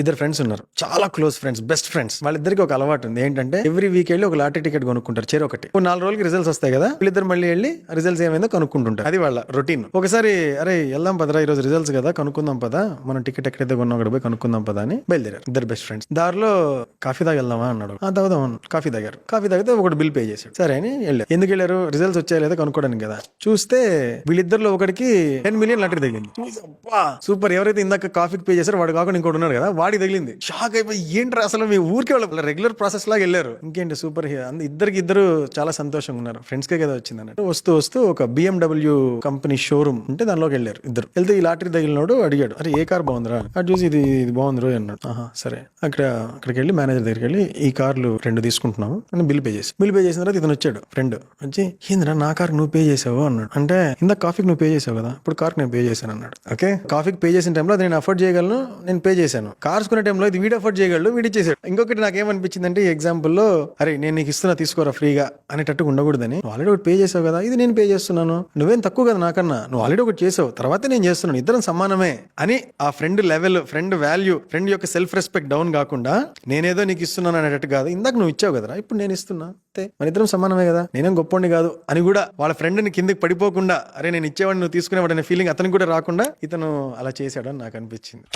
ఇద్దరు ఫ్రెండ్స్ ఉన్నారు, చాలా క్లోజ్ ఫ్రెండ్స్, బెస్ట్ ఫ్రెండ్స్. వాళ్ళిద్దరికి ఒక అలవాటు ఉంది, ఏంటంటే ఎవ్రీ వీక్ వెళ్ళి ఒక లాటరీ టికెట్ కొనుక్కుంటారు, చేరు ఒకటి. 4 రోజులకి రిజల్ట్స్ వస్తాయి కదా, వీళ్ళిద్దరు మళ్ళీ వెళ్ళి రిజల్ట్స్ ఏమైందో కనుక్కుంటుంటారు. అది వాళ్ళ రొటీన్. ఒకసారి అరే వెళ్దాం పదరా, ఈ రోజు రిజల్ట్స్ కదా, కనుక్కుందాం పదా, మనం టికెట్ ఎక్కడైతే కొన్నాం అక్కడ పోయి కనుక్కుందాం పదా అని బయలుదేరారు ఇద్దరు బెస్ట్ ఫ్రెండ్స్. దారిలో కాఫీ తాగి వెళ్దామా అన్నాడు. తాగుదాం. కాఫీ తాగారు. కాఫీ తాగితే ఒకటి బిల్ పే చేశాడు. సరే అని వెళ్ళారు. ఎందుకు వెళ్ళారు? రిజల్ట్స్ వచ్చాయా లేదా కనుక్కోవడానికి కదా. చూస్తే వీళ్ళిద్దరిలో ఒకటికి 10 మిలియన్ లాటరీ తగిలింది. సూపర్. ఎవరైతే ఇందాక కాఫీకి పే చేశారో వాడు కాకుండా ఇంకోటి ఉన్నాడు కదా, వాడికి తగిలింది. షాక్ అయిపోయి ఏంట్రా అసలు మీ ఊరికి వాళ్ళ రెగ్యులర్ ప్రాసెస్ లాగా వెళ్ళారు. ఇంకేంటి సూపర్. ఇద్దరు చాలా సంతోషంగా ఉన్నారు. ఫ్రెండ్స్ కే కదా వచ్చింది అన్నట్టు. వస్తూ ఒక BMW కంపెనీ షోరూమ్ ఉంటే దానిలోకి వెళ్ళారు ఇద్దరు. వెళ్తే ఈ లాటరీ తగిలినోడు అడిగాడు, అరే ఏ కార్ బాగుందిరా? అటు చూసి ఇది బాగుంది రో అన్నాడు. సరే. అక్కడికి వెళ్ళి మేనేజర్ దగ్గరికి వెళ్ళి ఈ కార్లు 2 తీసుకుంటున్నాము అని బిల్ పే చేసిన తర్వాత ఇతను వచ్చాడు ఫ్రెండ్ వచ్చి, ఏంద్రా నా కార్ నువ్వు పే చేసావు అన్నాడు. అంటే ఇందాక కాఫీకి నువ్వు పే చేసావు కదా, ఇప్పుడు కార్కి నేను పే చేశాను అన్నాడు. ఓకే, కాఫీకి పే చేసిన టైంలో అది నేను అఫోర్డ్ చేయగలను, నేను పే చేశాను. కార్స్ కొనే టైంలో ఇది వీడు అఫోర్డ్ చేయగలడు, వీడి చేశాడు. ఇంకొకటి నాకేమనిపించింది అంటే, ఈ ఎగ్జాంపుల్ లో అరే నేను నీకు ఇస్తున్నా తీసుకోరా ఫ్రీగా అనేటట్టుగా ఉండకూడదని. నువ్వు ఆల్రెడీ ఒకటి పే చేసావు కదా, ఇది నేను పే చేస్తున్నాను, నువ్వేం తక్కువ కదా నాకన్నా, నువ్వు ఆల్రెడీ ఒకటి చేసావు, తర్వాత నేను చేస్తున్నాను, ఇద్దరం సమానమే అని ఆ friend level, friend value, friend యొక్క సెల్ఫ్ రెస్పెక్ట్ డౌన్ కాకుండా నేనేదో నీకు ఇస్తున్నాను అనేటట్టు కాదు, ఇందాక నువ్వు ఇచ్చావు కదరా ఇప్పుడు నేను ఇస్తున్నా, అంతే, మన ఇద్దరం సమానమే కదా, నేనేం గొప్పండి కాదు అని కూడా వాళ్ళ ఫ్రెండ్ని కిందకి పడిపోకుండా, అరే నేను ఇచ్చేవాడిని నువ్వు తీసుకునేవాడు అనే ఫీలింగ్ అతనికి కూడా రాకుండా ఇతను అలా చేశాడని నాకు అనిపించింది.